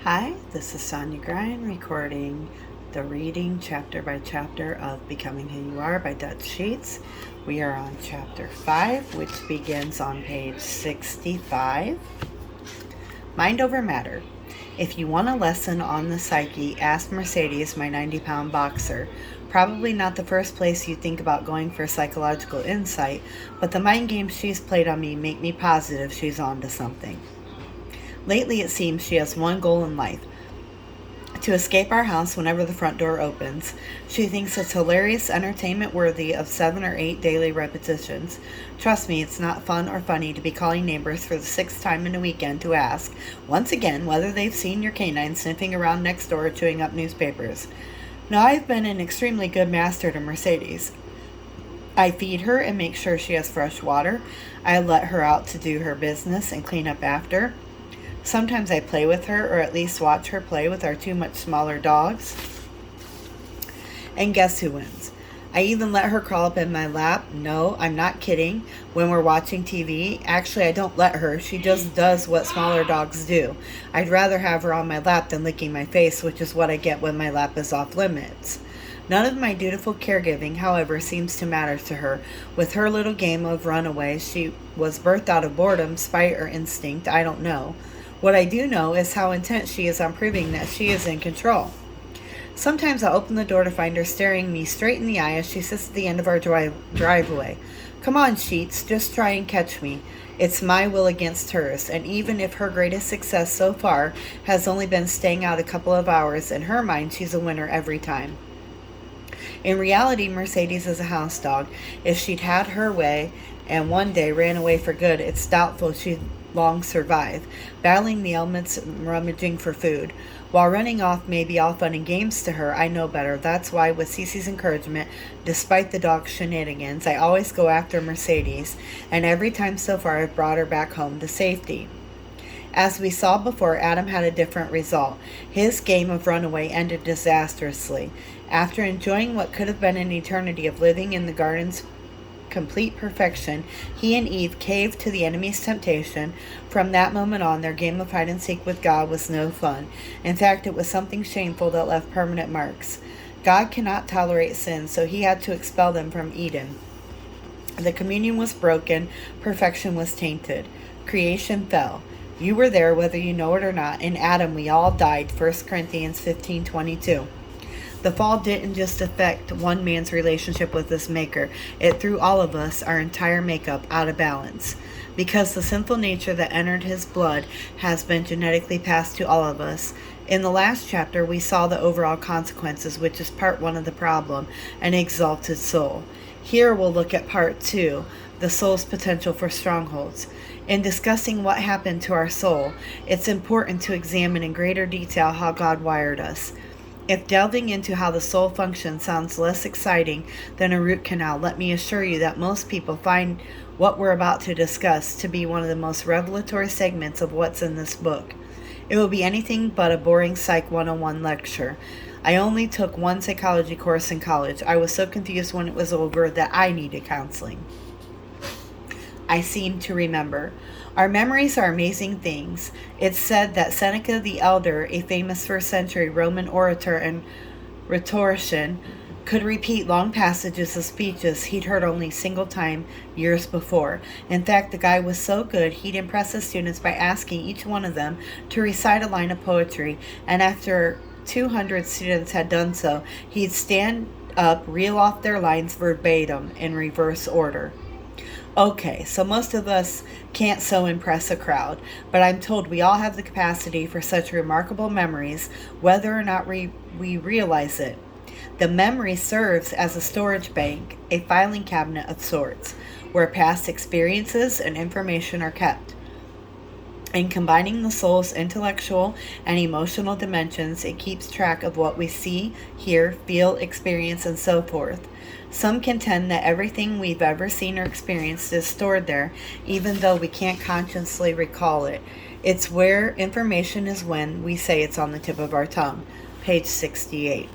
Hi, this is Sonia Grind recording the reading chapter by chapter of Becoming Who You Are by Dutch Sheets. We are on chapter 5, which begins on page 65. Mind over matter. If you want a lesson on the psyche, ask Mercedes, my 90-pound boxer. Probably not the first place you think about going for psychological insight, but the mind games she's played on me make me positive she's onto something. Lately, it seems she has one goal in life: to escape our house whenever the front door opens. She thinks it's hilarious entertainment worthy of 7 or 8 daily repetitions. Trust me, it's not fun or funny to be calling neighbors for the 6th time in a weekend to ask, once again, whether they've seen your canine sniffing around next door or chewing up newspapers. Now, I've been an extremely good master to Mercedes. I feed her and make sure she has fresh water. I let her out to do her business and clean up after. Sometimes I play with her, or at least watch her play with our 2 much smaller dogs. And guess who wins? I even let her crawl up in my lap. No, I'm not kidding. When we're watching TV, actually I don't let her. She just does what smaller dogs do. I'd rather have her on my lap than licking my face, which is what I get when my lap is off limits. None of my dutiful caregiving, however, seems to matter to her. With her little game of runaway, she was birthed out of boredom, spite, or instinct, I don't know. What I do know is how intent she is on proving that she is in control. Sometimes I open the door to find her staring me straight in the eye as she sits at the end of our driveway. Come on, Sheets, just try and catch me. It's my will against hers, and even if her greatest success so far has only been staying out a couple of hours, in her mind she's a winner every time. In reality, Mercedes is a house dog. If she'd had her way and one day ran away for good, it's doubtful she'd long survive, battling the elements and rummaging for food. While running off may be all fun and games to her, I know better. That's why, with Cece's encouragement, despite the dog's shenanigans, I always go after Mercedes, and every time so far I've brought her back home to safety. As we saw before, Adam had a different result. His game of runaway ended disastrously. After enjoying what could have been an eternity of living in the garden's complete perfection, he and Eve caved to the enemy's temptation. From that moment on, their game of hide and seek with God was no fun. In fact, it was something shameful that left permanent marks. God cannot tolerate sin, so he had to expel them from Eden. The communion was broken, perfection was tainted. Creation fell. You were there whether you know it or not. In Adam we all died, 1 Corinthians 15:22. The fall didn't just affect one man's relationship with his maker. It threw all of us, our entire makeup, out of balance. Because the sinful nature that entered his blood has been genetically passed to all of us. In the last chapter, we saw the overall consequences, which is part 1 of the problem, an exalted soul. Here we'll look at part 2, the soul's potential for strongholds. In discussing what happened to our soul, it's important to examine in greater detail how God wired us. If delving into how the soul functions sounds less exciting than a root canal, let me assure you that most people find what we're about to discuss to be one of the most revelatory segments of what's in this book. It will be anything but a boring Psych 101 lecture. I only took one psychology course in college. I was so confused when it was over that I needed counseling. I seem to remember. Our memories are amazing things. It's said that Seneca the Elder, a famous 1st century Roman orator and rhetorician, could repeat long passages of speeches he'd heard only a single time years before. In fact, the guy was so good he'd impress his students by asking each one of them to recite a line of poetry, and after 200 students had done so, he'd stand up, reel off their lines verbatim in reverse order. Okay, so most of us can't so impress a crowd, but I'm told we all have the capacity for such remarkable memories, whether or not we realize it. The memory serves as a storage bank, a filing cabinet of sorts, where past experiences and information are kept. In combining the soul's intellectual and emotional dimensions, it keeps track of what we see, hear, feel, experience, and so forth. Some contend that everything we've ever seen or experienced is stored there, even though we can't consciously recall it. It's where information is when we say it's on the tip of our tongue. Page 68.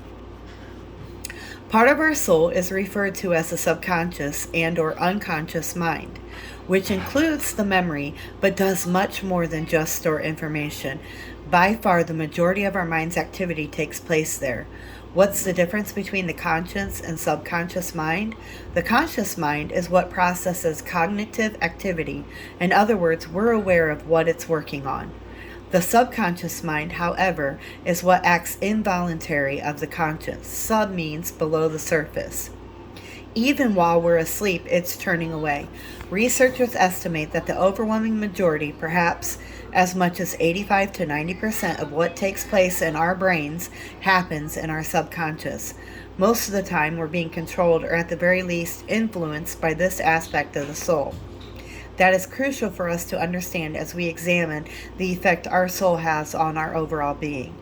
Part of our soul is referred to as the subconscious and or unconscious mind, which includes the memory, but does much more than just store information. By far, the majority of our mind's activity takes place there. What's the difference between the conscious and subconscious mind? The conscious mind is what processes cognitive activity. In other words, we're aware of what it's working on. The subconscious mind, however, is what acts involuntary of the conscious. Sub means below the surface. Even while we're asleep, it's turning away. Researchers estimate that the overwhelming majority, perhaps as much as 85 to 90% of what takes place in our brains happens in our subconscious. Most of the time, we're being controlled or at the very least influenced by this aspect of the soul. That is crucial for us to understand as we examine the effect our soul has on our overall being.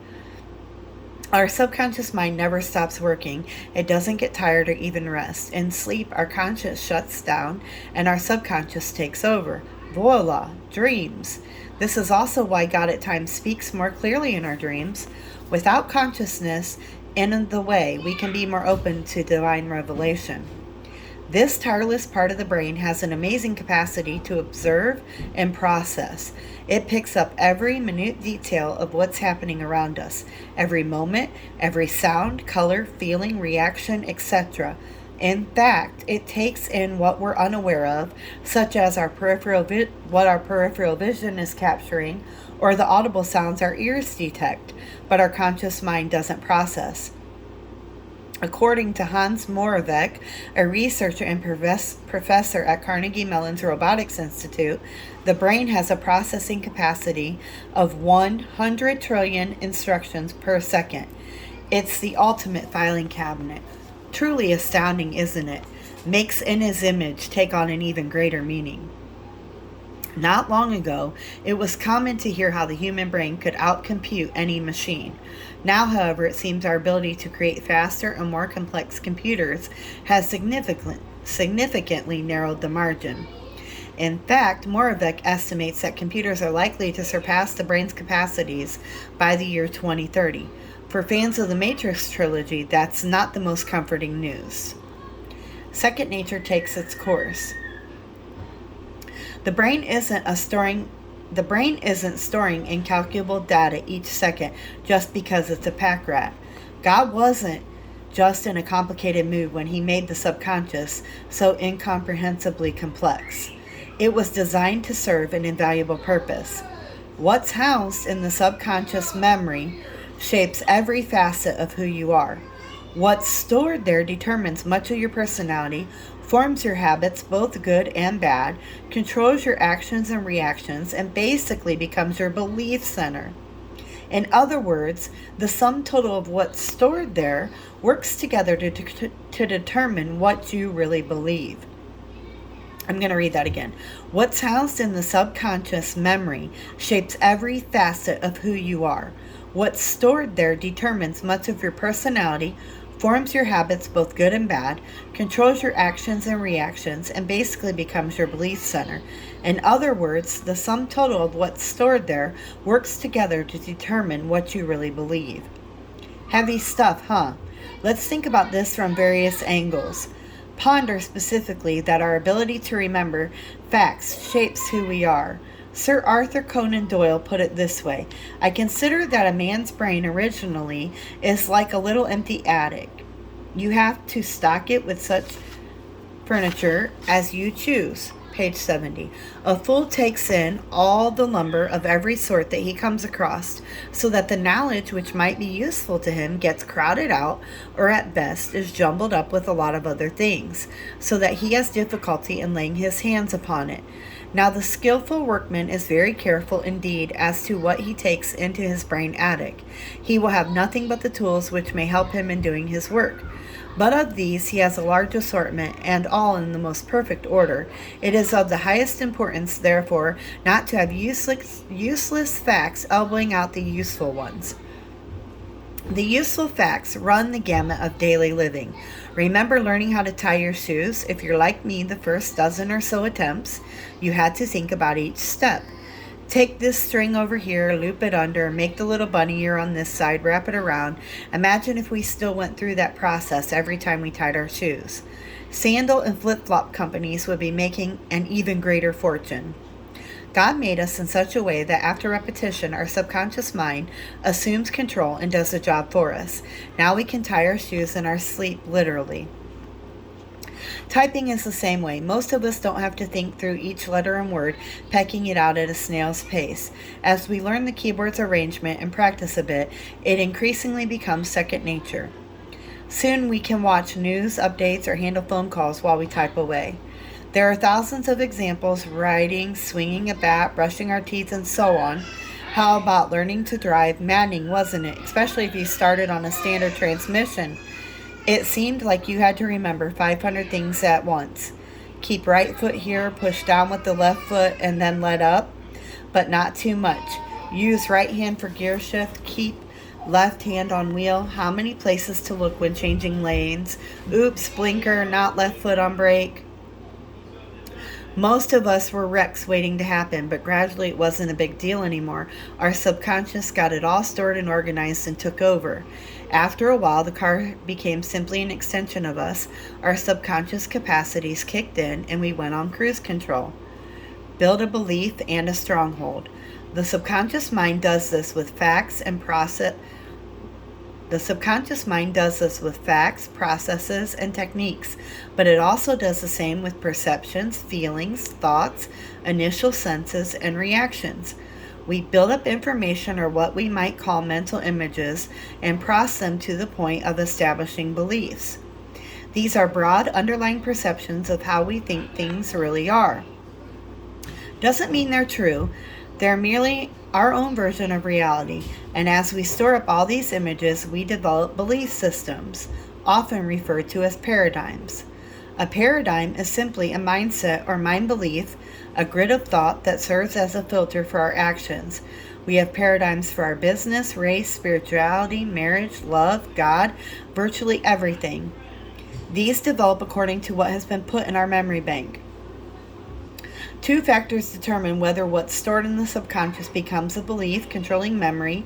Our subconscious mind never stops working. It doesn't get tired or even rest. In sleep, our conscious shuts down and our subconscious takes over. Voila, dreams. This is also why God at times speaks more clearly in our dreams. Without consciousness in the way, we can be more open to divine revelation. This tireless part of the brain has an amazing capacity to observe and process. It picks up every minute detail of what's happening around us, every moment, every sound, color, feeling, reaction, etc. In fact, it takes in what we're unaware of, such as what our peripheral vision is capturing, or the audible sounds our ears detect, but our conscious mind doesn't process. According to Hans Moravec, a researcher and professor at Carnegie Mellon's Robotics Institute, the brain has a processing capacity of 100 trillion instructions per second. It's the ultimate filing cabinet. Truly astounding, isn't it? Makes in his image take on an even greater meaning. Not long ago, it was common to hear how the human brain could outcompute any machine. Now, however, it seems our ability to create faster and more complex computers has significantly narrowed the margin. In fact, Moravec estimates that computers are likely to surpass the brain's capacities by the year 2030. For fans of the Matrix trilogy, that's not the most comforting news. Second nature takes its course. The brain isn't storing incalculable data each second just because it's a pack rat. God wasn't just in a complicated mood when he made the subconscious so incomprehensibly complex. It was designed to serve an invaluable purpose. What's housed in the subconscious memory shapes every facet of who you are. What's stored there determines much of your personality, forms your habits, both good and bad, controls your actions and reactions, and basically becomes your belief center. In other words, the sum total of what's stored there works together to determine what you really believe. I'm going to read that again. What's housed in the subconscious memory shapes every facet of who you are. What's stored there determines much of your personality, forms your habits, both good and bad, controls your actions and reactions, and basically becomes your belief center. In other words, the sum total of what's stored there works together to determine what you really believe. Heavy stuff, huh? Let's think about this from various angles. Ponder specifically that our ability to remember facts shapes who we are. Sir Arthur Conan Doyle put it this way: I consider that a man's brain originally is like a little empty attic. You have to stock it with such furniture as you choose. Page 70. A fool takes in all the lumber of every sort that he comes across, so that the knowledge which might be useful to him gets crowded out, or at best is jumbled up with a lot of other things, so that he has difficulty in laying his hands upon it. Now the skillful workman is very careful indeed as to what he takes into his brain attic. He will have nothing but the tools which may help him in doing his work. But of these he has a large assortment, and all in the most perfect order. It is of the highest importance, therefore, not to have useless facts elbowing out the useful ones. The useful facts run the gamut of daily living. Remember learning how to tie your shoes. If you're like me, the first dozen or so attempts, you had to think about each step. Take this string over here, loop it under, make the little bunny ear on this side, wrap it around. Imagine if we still went through that process every time we tied our shoes. Sandal and flip-flop companies would be making an even greater fortune. God made us in such a way that after repetition, our subconscious mind assumes control and does the job for us. Now we can tie our shoes in our sleep, literally. Typing is the same way. Most of us don't have to think through each letter and word, pecking it out at a snail's pace. As we learn the keyboard's arrangement and practice a bit, it increasingly becomes second nature. Soon we can watch news updates or handle phone calls while we type away. There are thousands of examples: writing, swinging a bat, brushing our teeth, and so on. How about learning to drive? Maddening, wasn't it? Especially if you started on a standard transmission. It seemed like you had to remember 500 things at once. Keep right foot here, push down with the left foot, and then let up, but not too much. Use right hand for gear shift. Keep left hand on wheel. How many places to look when changing lanes? Oops, blinker, not left foot on brake. Most of us were wrecks waiting to happen, but gradually it wasn't a big deal anymore. Our subconscious got it all stored and organized and took over. After a while, the car became simply an extension of us. Our subconscious capacities kicked in and we went on cruise control. Build a belief and a stronghold. The subconscious mind does this with facts, processes, and techniques, but it also does the same with perceptions, feelings, thoughts, initial senses, and reactions. We build up information, or what we might call mental images, and process them to the point of establishing beliefs. These are broad underlying perceptions of how we think things really are. Doesn't mean they're true. They're merely our own version of reality, and as we store up all these images, we develop belief systems, often referred to as paradigms. A paradigm is simply a mindset or mind belief, a grid of thought that serves as a filter for our actions. We have paradigms for our business, race, spirituality, marriage, love, God, virtually everything. These develop according to what has been put in our memory bank. Two factors determine whether what's stored in the subconscious becomes a belief, controlling memory,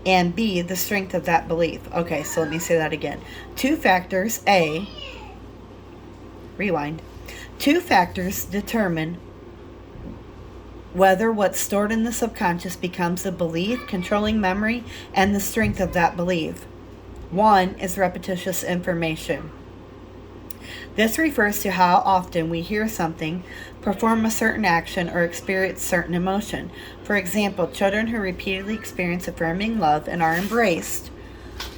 and B, the strength of that belief. Okay, so let me say that again. Two factors determine whether what's stored in the subconscious becomes a belief, controlling memory, and the strength of that belief. One is repetitious information. This refers to how often we hear something, perform a certain action, or experience certain emotion. For example, children who repeatedly experience affirming love and are embraced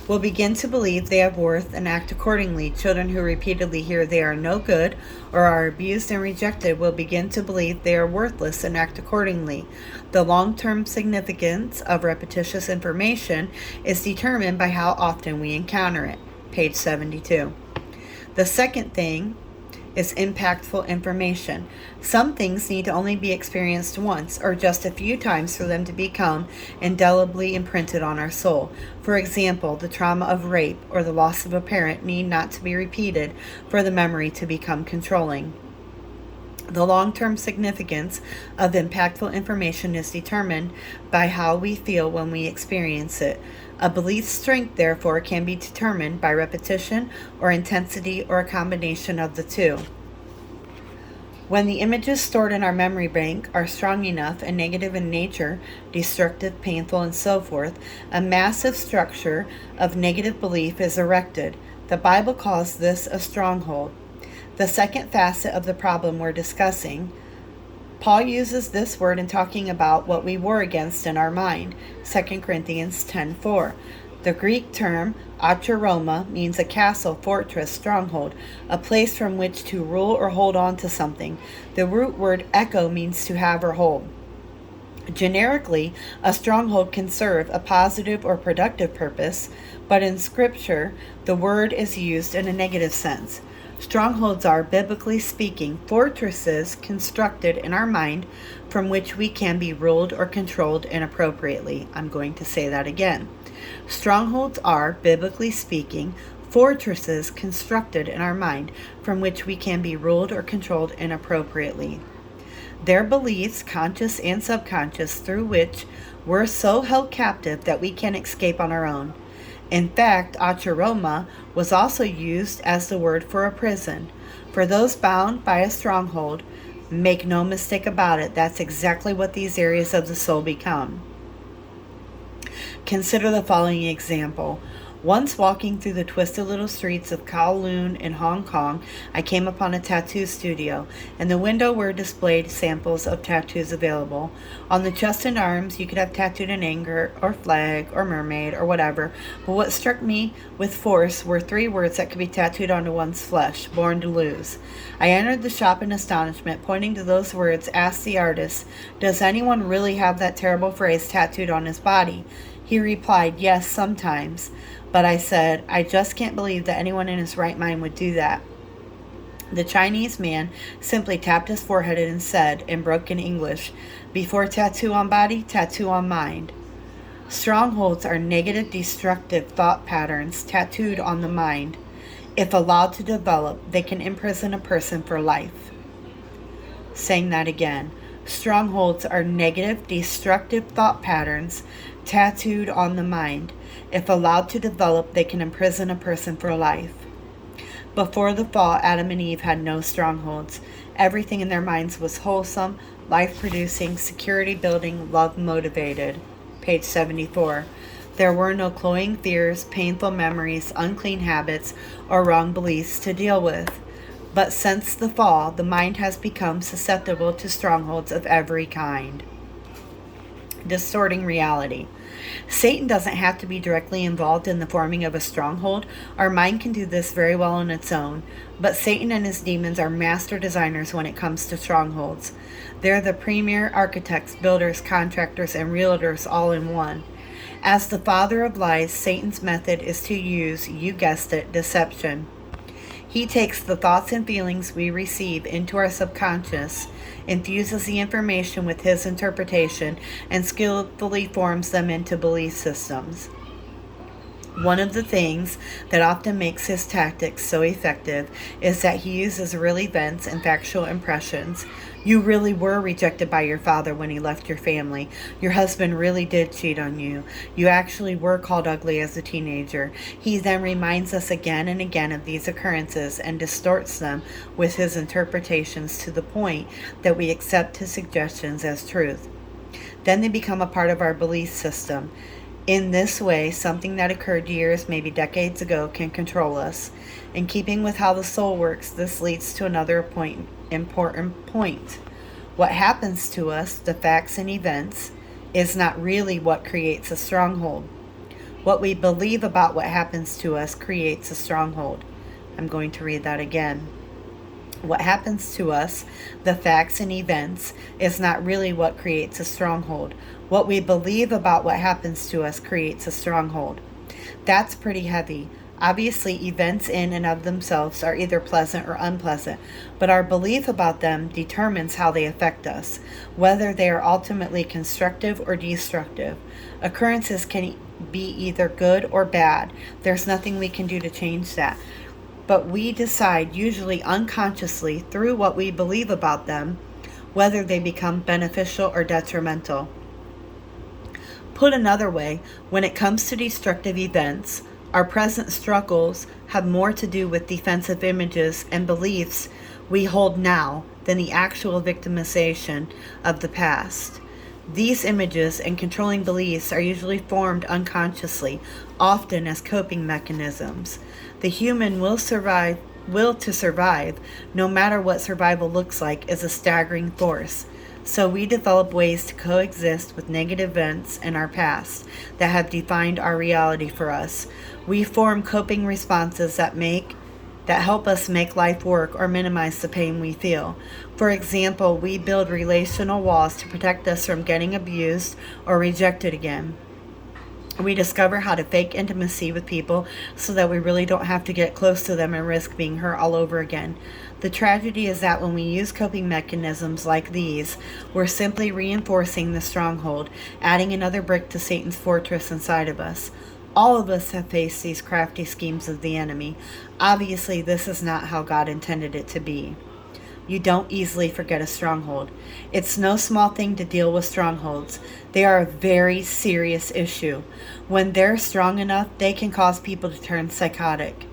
will begin to believe they have worth and act accordingly. Children who repeatedly hear they are no good or are abused and rejected will begin to believe they are worthless and act accordingly. The long-term significance of repetitious information is determined by how often we encounter it. Page 72. The second thing is impactful information. Some things need to only be experienced once or just a few times for them to become indelibly imprinted on our soul. For example, the trauma of rape or the loss of a parent need not to be repeated for the memory to become controlling. The long-term significance of impactful information is determined by how we feel when we experience it. A belief's strength, therefore, can be determined by repetition or intensity or a combination of the two. When the images stored in our memory bank are strong enough and negative in nature, destructive, painful, and so forth, a massive structure of negative belief is erected. The Bible calls this a stronghold. The second facet of the problem we're discussing, Paul uses this word in talking about what we war against in our mind, 2 Corinthians 10:4. The Greek term acharoma means a castle, fortress, stronghold, a place from which to rule or hold on to something. The root word echo means to have or hold. Generically, a stronghold can serve a positive or productive purpose, but in Scripture, the word is used in a negative sense. Strongholds are, biblically speaking, fortresses constructed in our mind from which we can be ruled or controlled inappropriately. I'm going to say that again. Strongholds are, biblically speaking, fortresses constructed in our mind from which we can be ruled or controlled inappropriately. They're beliefs, conscious and subconscious, through which we're so held captive that we can't escape on our own. In fact, acharoma was also used as the word for a prison. For those bound by a stronghold, Make no mistake about it, that's exactly what these areas of the soul become. Consider the following example. Once walking through the twisted little streets of Kowloon in Hong Kong, I came upon a tattoo studio. In the window were displayed samples of tattoos available. On the chest and arms, you could have tattooed an anchor or flag or mermaid or whatever, but what struck me with force were 3 words that could be tattooed onto one's flesh: born to lose. I entered the shop in astonishment. Pointing to those words, asked the artist, "Does anyone really have that terrible phrase tattooed on his body?" He replied, "Yes, sometimes." But I said, "I just can't believe that anyone in his right mind would do that." The Chinese man simply tapped his forehead and said, in broken English, "Before tattoo on body, tattoo on mind." Strongholds are negative, destructive thought patterns tattooed on the mind. If allowed to develop, they can imprison a person for life. Saying that again. Strongholds are negative, destructive thought patterns tattooed on the mind. If allowed to develop, they can imprison a person for life. Before the fall, Adam and Eve had no strongholds. Everything in their minds was wholesome, life-producing, security-building, love-motivated. Page 74. There were no cloying fears, painful memories, unclean habits, or wrong beliefs to deal with. But since the fall, the mind has become susceptible to strongholds of every kind. Distorting reality. Satan doesn't have to be directly involved in the forming of a stronghold. Our mind can do this very well on its own, but Satan and his demons are master designers when it comes to strongholds. They're the premier architects, builders, contractors, and realtors all in one. As the father of lies, Satan's method is to use, you guessed it, deception. He takes the thoughts and feelings we receive into our subconscious, infuses the information with his interpretation, and skillfully forms them into belief systems. One of the things that often makes his tactics so effective is that he uses real events and factual impressions. You really were rejected by your father when he left your family. Your husband really did cheat on you. You actually were called ugly as a teenager. He then reminds us again and again of these occurrences and distorts them with his interpretations to the point that we accept his suggestions as truth. Then they become a part of our belief system. In this way, something that occurred years, maybe decades ago, can control us. In keeping with how the soul works, this leads to another important point. What happens to us, the facts and events, is not really what creates a stronghold. What we believe about what happens to us creates a stronghold. I'm going to read that again. What happens to us, the facts and events, is not really what creates a stronghold. What we believe about what happens to us creates a stronghold. That's pretty heavy. Obviously, events in and of themselves are either pleasant or unpleasant, but our belief about them determines how they affect us, whether they are ultimately constructive or destructive. Occurrences can be either good or bad. There's nothing we can do to change that. But we decide, usually unconsciously, through what we believe about them, whether they become beneficial or detrimental. Put another way, when it comes to destructive events, our present struggles have more to do with defensive images and beliefs we hold now than the actual victimization of the past. These images and controlling beliefs are usually formed unconsciously, often as coping mechanisms. The human will to survive, no matter what survival looks like, is a staggering force. So we develop ways to coexist with negative events in our past that have defined our reality for us. We form coping responses that help us make life work or minimize the pain we feel. For example, we build relational walls to protect us from getting abused or rejected again. We discover how to fake intimacy with people so that we really don't have to get close to them and risk being hurt all over again. The tragedy is that when we use coping mechanisms like these, we're simply reinforcing the stronghold, adding another brick to Satan's fortress inside of us. All of us have faced these crafty schemes of the enemy. Obviously, this is not how God intended it to be. You don't easily forget a stronghold. It's no small thing to deal with strongholds. They are a very serious issue. When they're strong enough, they can cause people to turn psychotic.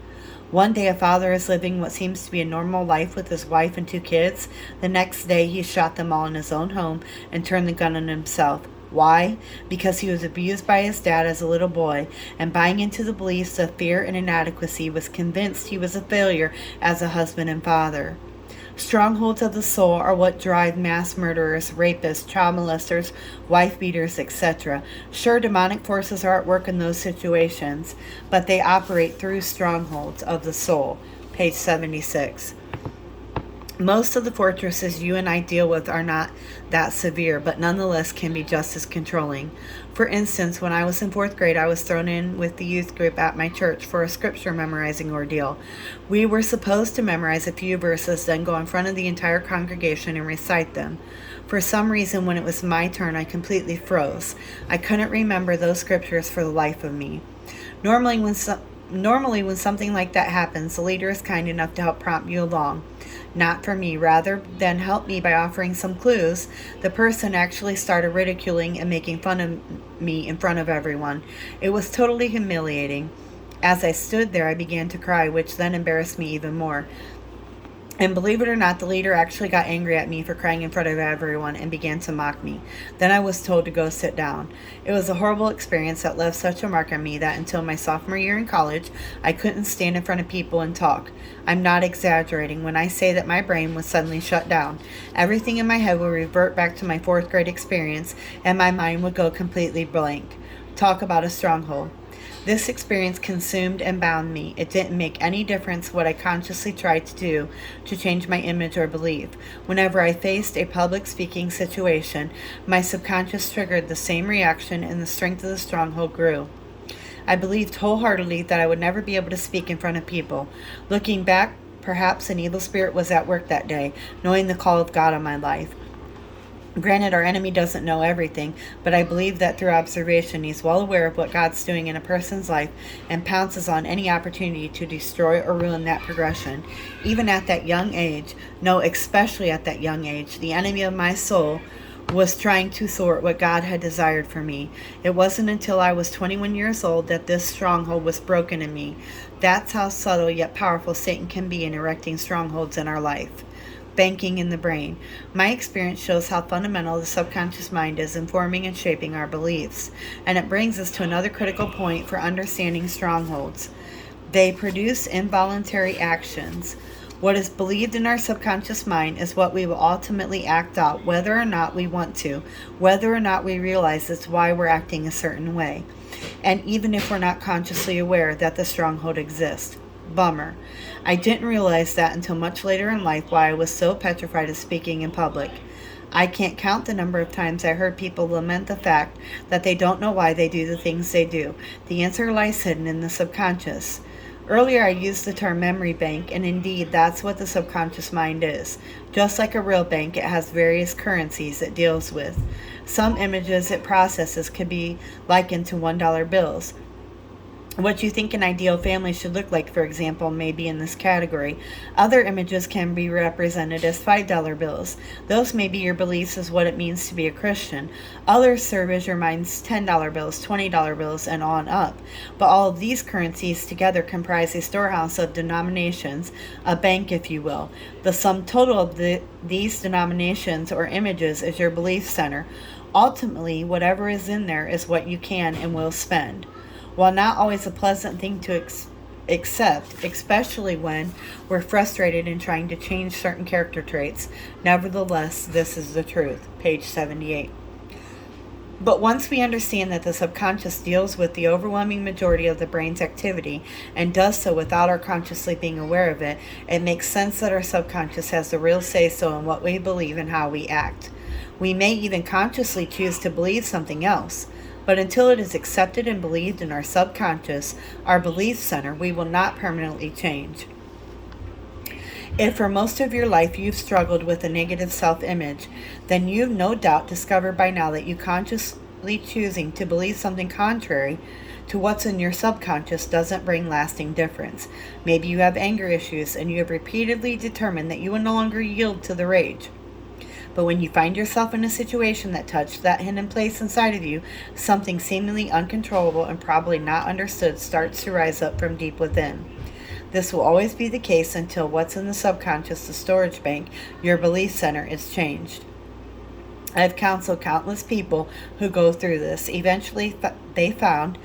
One day, a father is living what seems to be a normal life with his wife and 2 kids. The next day, he shot them all in his own home and turned the gun on himself. Why? Because he was abused by his dad as a little boy, and buying into the beliefs of fear and inadequacy, was convinced he was a failure as a husband and father. Strongholds of the soul are what drive mass murderers, rapists, child molesters, wife beaters, etc. Sure, demonic forces are at work in those situations, but they operate through strongholds of the soul. Page 76. Most of the fortresses you and I deal with are not that severe, but nonetheless can be just as controlling. For instance, when I was in 4th grade, I was thrown in with the youth group at my church for a scripture memorizing ordeal. We were supposed to memorize a few verses, then go in front of the entire congregation and recite them. For some reason, when it was my turn, I completely froze. I couldn't remember those scriptures for the life of me. Normally, when something like that happens, the leader is kind enough to help prompt you along. Not for me. Rather than help me by offering some clues, the person actually started ridiculing and making fun of me in front of everyone. It was totally humiliating. As I stood there, I began to cry, which then embarrassed me even more. And believe it or not, the leader actually got angry at me for crying in front of everyone and began to mock me. Then I was told to go sit down. It was a horrible experience that left such a mark on me that until my sophomore year in college, I couldn't stand in front of people and talk. I'm not exaggerating when I say that my brain was suddenly shut down. Everything in my head would revert back to my 4th grade experience, and my mind would go completely blank. Talk about a stronghold. This experience consumed and bound me. It didn't make any difference what I consciously tried to do to change my image or belief. Whenever I faced a public speaking situation, my subconscious triggered the same reaction and the strength of the stronghold grew. I believed wholeheartedly that I would never be able to speak in front of people. Looking back, perhaps an evil spirit was at work that day, knowing the call of God on my life. Granted, our enemy doesn't know everything, but I believe that through observation, he's well aware of what God's doing in a person's life and pounces on any opportunity to destroy or ruin that progression. Even at that young age, especially at that young age, the enemy of my soul was trying to thwart what God had desired for me. It wasn't until I was 21 years old that this stronghold was broken in me. That's how subtle yet powerful Satan can be in erecting strongholds in our life. Banking in the brain. My experience shows how fundamental the subconscious mind is in forming and shaping our beliefs. And it brings us to another critical point for understanding strongholds. They produce involuntary actions. What is believed in our subconscious mind is what we will ultimately act out, whether or not we want to, whether or not we realize it's why we're acting a certain way, and even if we're not consciously aware that the stronghold exists. Bummer. I didn't realize that until much later in life, why I was so petrified of speaking in public. I can't count the number of times I heard people lament the fact that they don't know why they do the things they do. The answer lies hidden in the subconscious. Earlier I used the term memory bank, and indeed that's what the subconscious mind is. Just like a real bank, it has various currencies it deals with. Some images it processes could be likened to $1 bills. What you think an ideal family should look like, for example, may be in this category. Other images can be represented as $5 bills. Those may be your beliefs as what it means to be a Christian. Others serve as your mind's $10 bills, $20 bills, and on up. But all of these currencies together comprise a storehouse of denominations, a bank, if you will. The sum total of these denominations or images is your belief center. Ultimately, whatever is in there is what you can and will spend. While not always a pleasant thing to accept, especially when we're frustrated in trying to change certain character traits, nevertheless, this is the truth. Page 78. But once we understand that the subconscious deals with the overwhelming majority of the brain's activity and does so without our consciously being aware of it, it makes sense that our subconscious has the real say-so in what we believe and how we act. We may even consciously choose to believe something else. But until it is accepted and believed in our subconscious, our belief center, we will not permanently change. If for most of your life you've struggled with a negative self-image, then you've no doubt discovered by now that you consciously choosing to believe something contrary to what's in your subconscious doesn't bring lasting difference. Maybe you have anger issues and you have repeatedly determined that you will no longer yield to the rage. But when you find yourself in a situation that touched that hidden place inside of you, something seemingly uncontrollable and probably not understood starts to rise up from deep within. This will always be the case until what's in the subconscious, the storage bank, your belief center, is changed. I've counseled countless people who go through this. Eventually, they found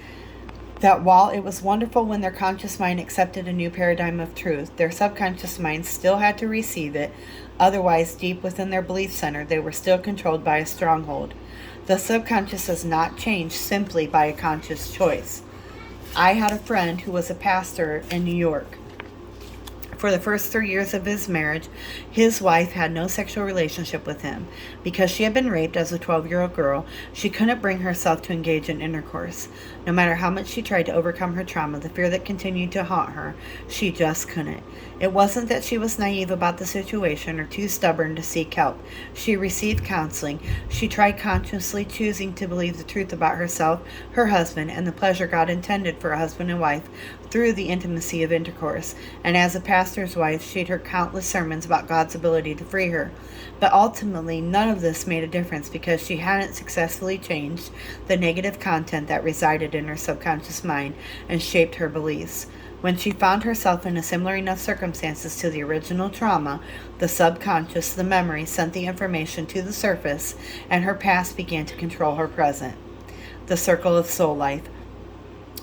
that while it was wonderful when their conscious mind accepted a new paradigm of truth, their subconscious mind still had to receive it. Otherwise, deep within their belief center, they were still controlled by a stronghold. The subconscious is not changed simply by a conscious choice. I had a friend who was a pastor in New York. For the first 3 years of his marriage, his wife had no sexual relationship with him. Because she had been raped as a 12-year-old girl, she couldn't bring herself to engage in intercourse. No matter how much she tried to overcome her trauma, the fear that continued to haunt her, she just couldn't. It wasn't that she was naive about the situation or too stubborn to seek help. She received counseling. She tried consciously choosing to believe the truth about herself, her husband, and the pleasure God intended for a husband and wife through the intimacy of intercourse. And as a pastor's wife, she'd heard countless sermons about God's ability to free her. But ultimately, none of this made a difference because she hadn't successfully changed the negative content that resided in her subconscious mind and shaped her beliefs. When she found herself in a similar enough circumstances to the original trauma, the subconscious, the memory, sent the information to the surface, and her past began to control her present. The circle of soul life.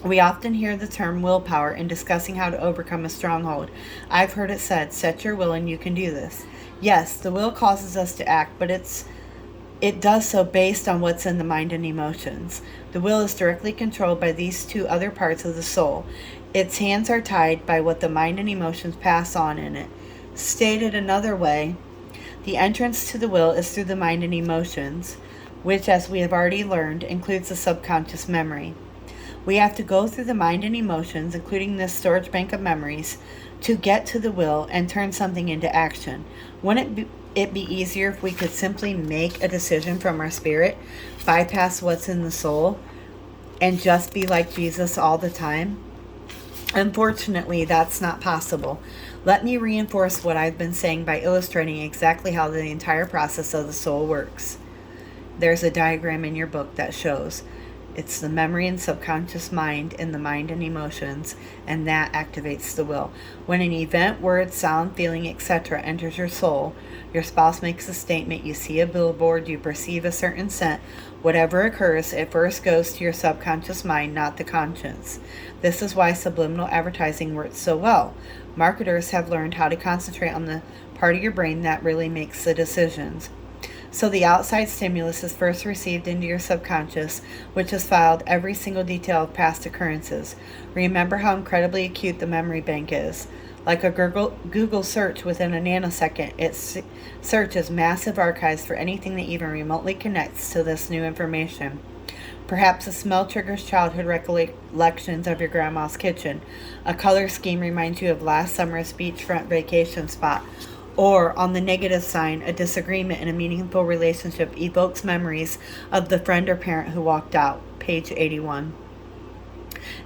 We often hear the term willpower in discussing how to overcome a stronghold. I've heard it said, set your will and you can do this. Yes, the will causes us to act, but it does so based on what's in the mind and emotions. The will is directly controlled by these two other parts of the soul. Its hands are tied by what the mind and emotions pass on in it. Stated another way, the entrance to the will is through the mind and emotions, which, as we have already learned, includes the subconscious memory. We have to go through the mind and emotions, including this storage bank of memories, to get to the will and turn something into action. Wouldn't it be easier if we could simply make a decision from our spirit, bypass what's in the soul, and just be like Jesus all the time? Unfortunately, that's not possible. Let me reinforce what I've been saying by illustrating exactly how the entire process of the soul works. There's a diagram in your book that shows it's the memory and subconscious mind in the mind and emotions, and that activates the will. When an event, word, sound, feeling, etc. enters your soul, your spouse makes a statement, you see a billboard, you perceive a certain scent, whatever occurs, it first goes to your subconscious mind, not the conscience. This is why subliminal advertising works so well. Marketers have learned how to concentrate on the part of your brain that really makes the decisions. So the outside stimulus is first received into your subconscious, which has filed every single detail of past occurrences. Remember how incredibly acute the memory bank is. Like a Google search, within a nanosecond, it searches massive archives for anything that even remotely connects to this new information. Perhaps a smell triggers childhood recollections of your grandma's kitchen. A color scheme reminds you of last summer's beachfront vacation spot. Or, on the negative sign, a disagreement in a meaningful relationship evokes memories of the friend or parent who walked out. Page 81.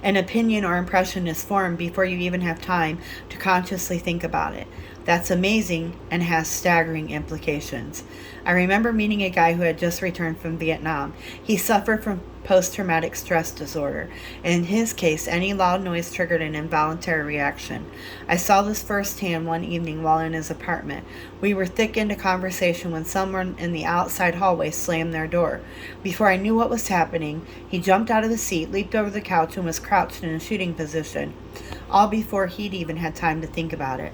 An opinion or impression is formed before you even have time to consciously think about it. That's amazing and has staggering implications. I remember meeting a guy who had just returned from Vietnam. He suffered from post-traumatic stress disorder. In his case, any loud noise triggered an involuntary reaction. I saw this firsthand one evening while in his apartment. We were thick into conversation when someone in the outside hallway slammed their door. Before I knew what was happening, he jumped out of the seat, leaped over the couch, and was crouched in a shooting position, all before he'd even had time to think about it.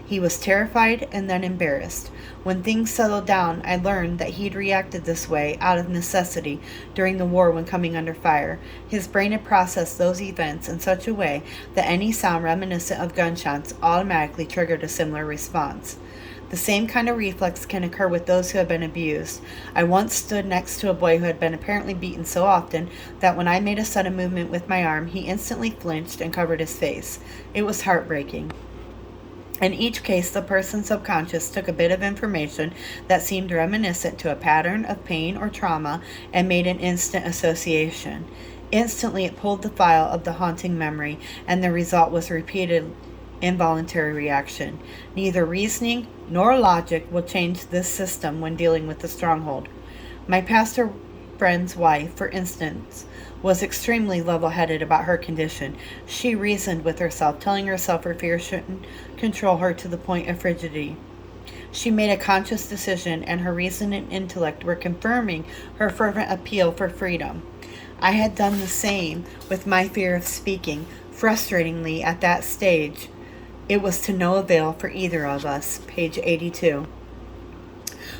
He was terrified and then embarrassed. When things settled down, I learned that he'd reacted this way out of necessity during the war when coming under fire. His brain had processed those events in such a way that any sound reminiscent of gunshots automatically triggered a similar response. The same kind of reflex can occur with those who have been abused. I once stood next to a boy who had been apparently beaten so often that when I made a sudden movement with my arm, he instantly flinched and covered his face. It was heartbreaking. In each case, the person's subconscious took a bit of information that seemed reminiscent to a pattern of pain or trauma and made an instant association. Instantly, it pulled the file of the haunting memory, and the result was repeated involuntary reaction. Neither reasoning nor logic will change this system when dealing with the stronghold. My pastor friend's wife, for instance, was extremely level-headed about her condition. She reasoned with herself, telling herself her fear shouldn't control her to the point of frigidity. She made a conscious decision, and her reason and intellect were confirming her fervent appeal for freedom. I had done the same with my fear of speaking. Frustratingly, at that stage, it was to no avail for either of us. Page 82.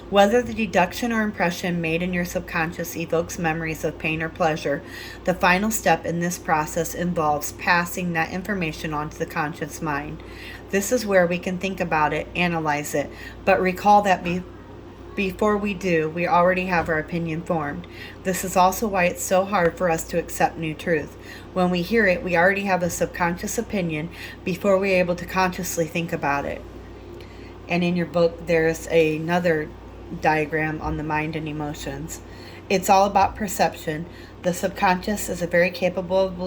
Whether the deduction or impression made in your subconscious evokes memories of pain or pleasure, the final step in this process involves passing that information on to the conscious mind. This is where we can think about it, analyze it, but recall that before we do, we already have our opinion formed. This is also why it's so hard for us to accept new truth. When we hear it, we already have a subconscious opinion before we're able to consciously think about it. And in your book, there's another diagram on the mind and emotions. It's all about perception. The subconscious is very capable of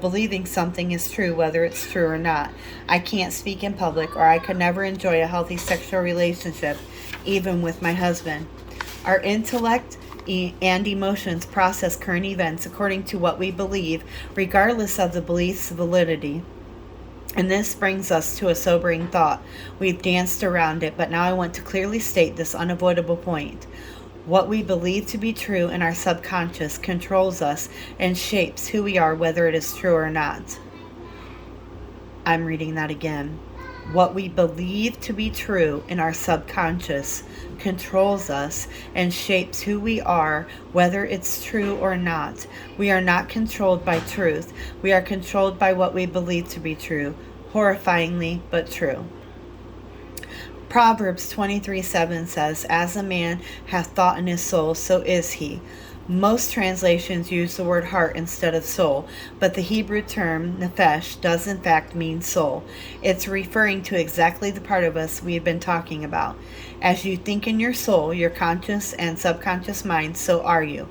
believing something is true, whether it's true or not. I can't speak in public, or I could never enjoy a healthy sexual relationship, even with my husband. Our intellect and emotions process current events according to what we believe, regardless of the belief's validity. And this brings us to a sobering thought. We've danced around it, but now I want to clearly state this unavoidable point. What we believe to be true in our subconscious controls us and shapes who we are, whether it is true or not. I'm reading that again. What we believe to be true in our subconscious controls us and shapes who we are, whether it's true or not. We are not controlled by truth. We are controlled by what we believe to be true. Horrifyingly, but true. Proverbs 23:7 says, "As a man hath thought in his soul, so is he." Most translations use the word heart instead of soul, but the Hebrew term nefesh does in fact mean soul. It's referring to exactly the part of us we have been talking about. As you think in your soul, your conscious and subconscious mind, so are you.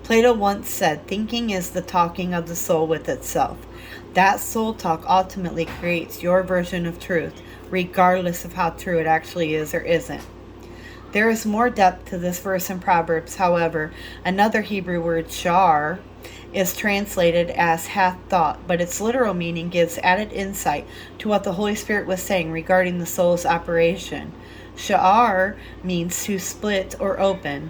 Plato once said, thinking is the talking of the soul with itself. That soul talk ultimately creates your version of truth, regardless of how true it actually is or isn't. There is more depth to this verse in Proverbs. However, another Hebrew word, sha'ar, is translated as hath thought, but its literal meaning gives added insight to what the Holy Spirit was saying regarding the soul's operation. Sha'ar means to split or open.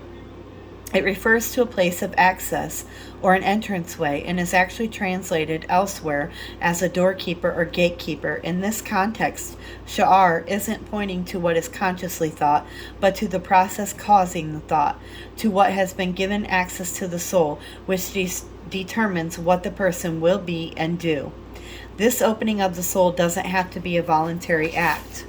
It refers to a place of access or an entranceway and is actually translated elsewhere as a doorkeeper or gatekeeper. In this context, sha'ar isn't pointing to what is consciously thought, but to the process causing the thought, to what has been given access to the soul, which determines what the person will be and do. This opening of the soul doesn't have to be a voluntary act.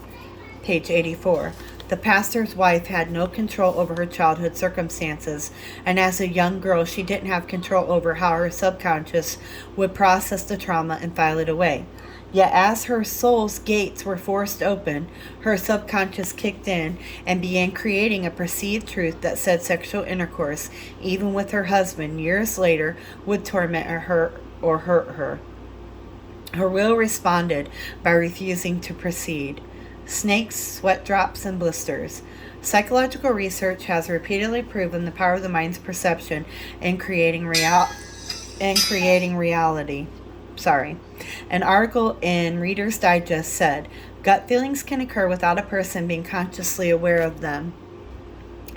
Page 84. The pastor's wife had no control over her childhood circumstances, and as a young girl, she didn't have control over how her subconscious would process the trauma and file it away. Yet as her soul's gates were forced open, her subconscious kicked in and began creating a perceived truth that said sexual intercourse, even with her husband, years later, would torment her or hurt her. Her will responded by refusing to proceed. Snakes, sweat drops, and blisters. Psychological research has repeatedly proven the power of the mind's perception in creating reality. An article in Reader's Digest said, gut feelings can occur without a person being consciously aware of them.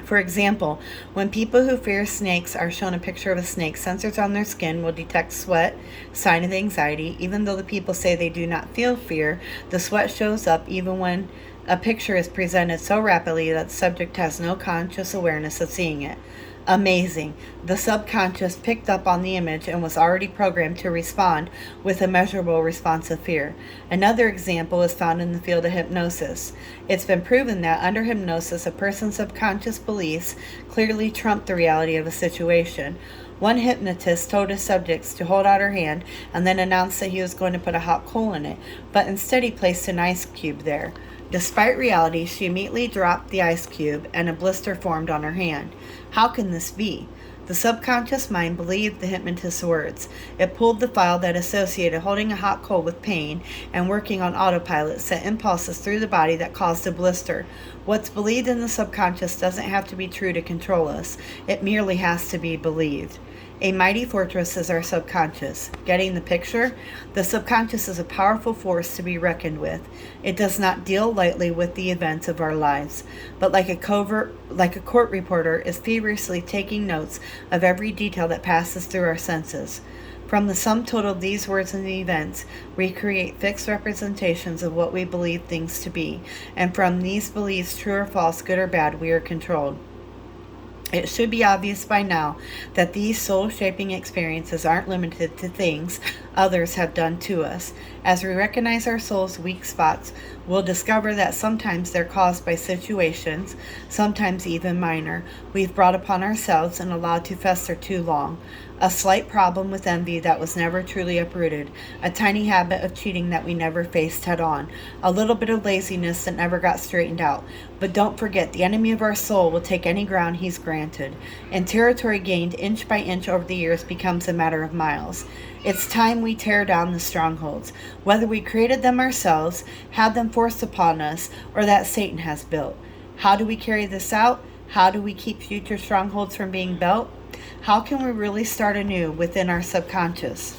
For example, when people who fear snakes are shown a picture of a snake, sensors on their skin will detect sweat, sign of anxiety. Even though the people say they do not feel fear, the sweat shows up even when a picture is presented so rapidly that the subject has no conscious awareness of seeing it. Amazing. The subconscious picked up on the image and was already programmed to respond with a measurable response of fear. Another example is found in the field of hypnosis. It's been proven that under hypnosis, a person's subconscious beliefs clearly trump the reality of a situation. One hypnotist told his subjects to hold out her hand and then announced that he was going to put a hot coal in it, but instead he placed an ice cube there. Despite reality, she immediately dropped the ice cube and a blister formed on her hand. How can this be? The subconscious mind believed the hypnotist's words. It pulled the file that associated holding a hot coal with pain, and working on autopilot sent impulses through the body that caused a blister. What's believed in the subconscious doesn't have to be true to control us. It merely has to be believed. A mighty fortress is our subconscious. Getting the picture? The subconscious is a powerful force to be reckoned with. It does not deal lightly with the events of our lives, but like a court reporter is feverishly taking notes of every detail that passes through our senses. From the sum total of these words and events, we create fixed representations of what we believe things to be, and from these beliefs, true or false, good or bad, we are controlled. It should be obvious by now that these soul-shaping experiences aren't limited to things others have done to us. As we recognize our soul's weak spots, we'll discover that sometimes they're caused by situations, sometimes even minor, we've brought upon ourselves and allowed to fester too long. A slight problem with envy that was never truly uprooted, a tiny habit of cheating that we never faced head on, a little bit of laziness that never got straightened out. But don't forget, the enemy of our soul will take any ground he's granted, and territory gained inch by inch over the years becomes a matter of miles. It's time we tear down the strongholds, whether we created them ourselves, had them forced upon us, or that Satan has built. How do we carry this out? How do we keep future strongholds from being built? How can we really start anew within our subconscious?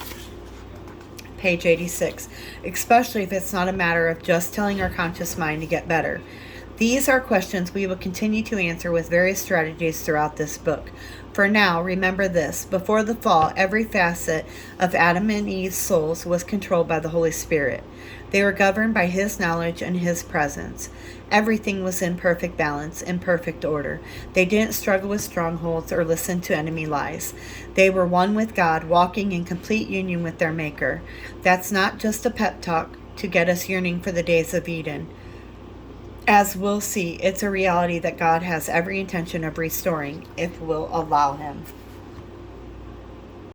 Page 86, especially if it's not a matter of just telling our conscious mind to get better. These are questions we will continue to answer with various strategies throughout this book. For now, remember this. Before the fall, every facet of Adam and Eve's souls was controlled by the Holy Spirit. They were governed by His knowledge and His presence. Everything was in perfect balance, in perfect order. They didn't struggle with strongholds or listen to enemy lies. They were one with God, walking in complete union with their Maker. That's not just a pep talk to get us yearning for the days of Eden. As we'll see, it's a reality that God has every intention of restoring if we'll allow Him.